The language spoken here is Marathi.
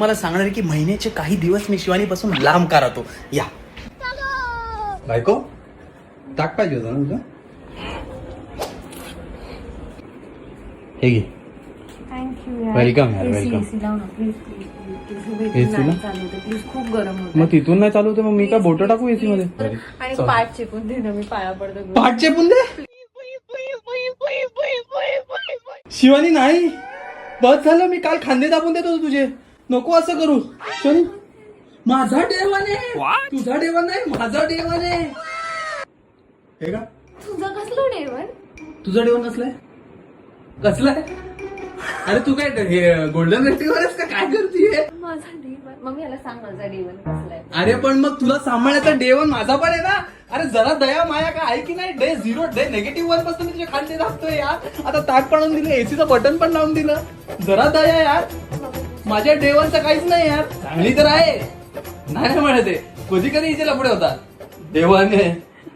मला सांगणार की महिन्याचे काही दिवस मी शिवानीपासून लांब का राहतो. या बायको ताक पाहिजे होता ना तुझं. हे घे. थँक्यू. वेलकम यार, वेलकम. AC ना? प्लीज खूप गरम होत. मग तिथून नाही चालू होते मग मी काय बोट टाकू एसी मध्ये. आणि पाठ चेपून दे ना, मी पाया पडतो. पाठ चेपून दे. शिवानी नाही, बस झालं. मी काल खांदे दाबून देत होतो तुझे. नको असं करू शिवानी. माझा देवाने, तुझा देवा नाही, माझा देवाने. हे का तुझं कसलं डेवण? तुझा देवा कसलाय? कसलाय? अरे तू काय हे गोल्डन रेस्टिवर आहेस का? काय करतीये? माझा डेवण. मग याला सांग माझा डेवण कसलाय. अरे पण मग तुला सांभाळण्याचा डेवन माझा पण आहे ना. अरे जरा दया माया का आहे की नाही. डे 0 डे -1 पासून मी तुझे खांदे दाबतोय यार. आता ताक पाडून दिलं, एसीचं बटन पण लावून दिलं. जरा दया यार. माझ्या डेवनचं काहीच नाही यार. चांगली तर आहे नाही म्हणते. कधी कधी इथे लपडे होतात देवाने.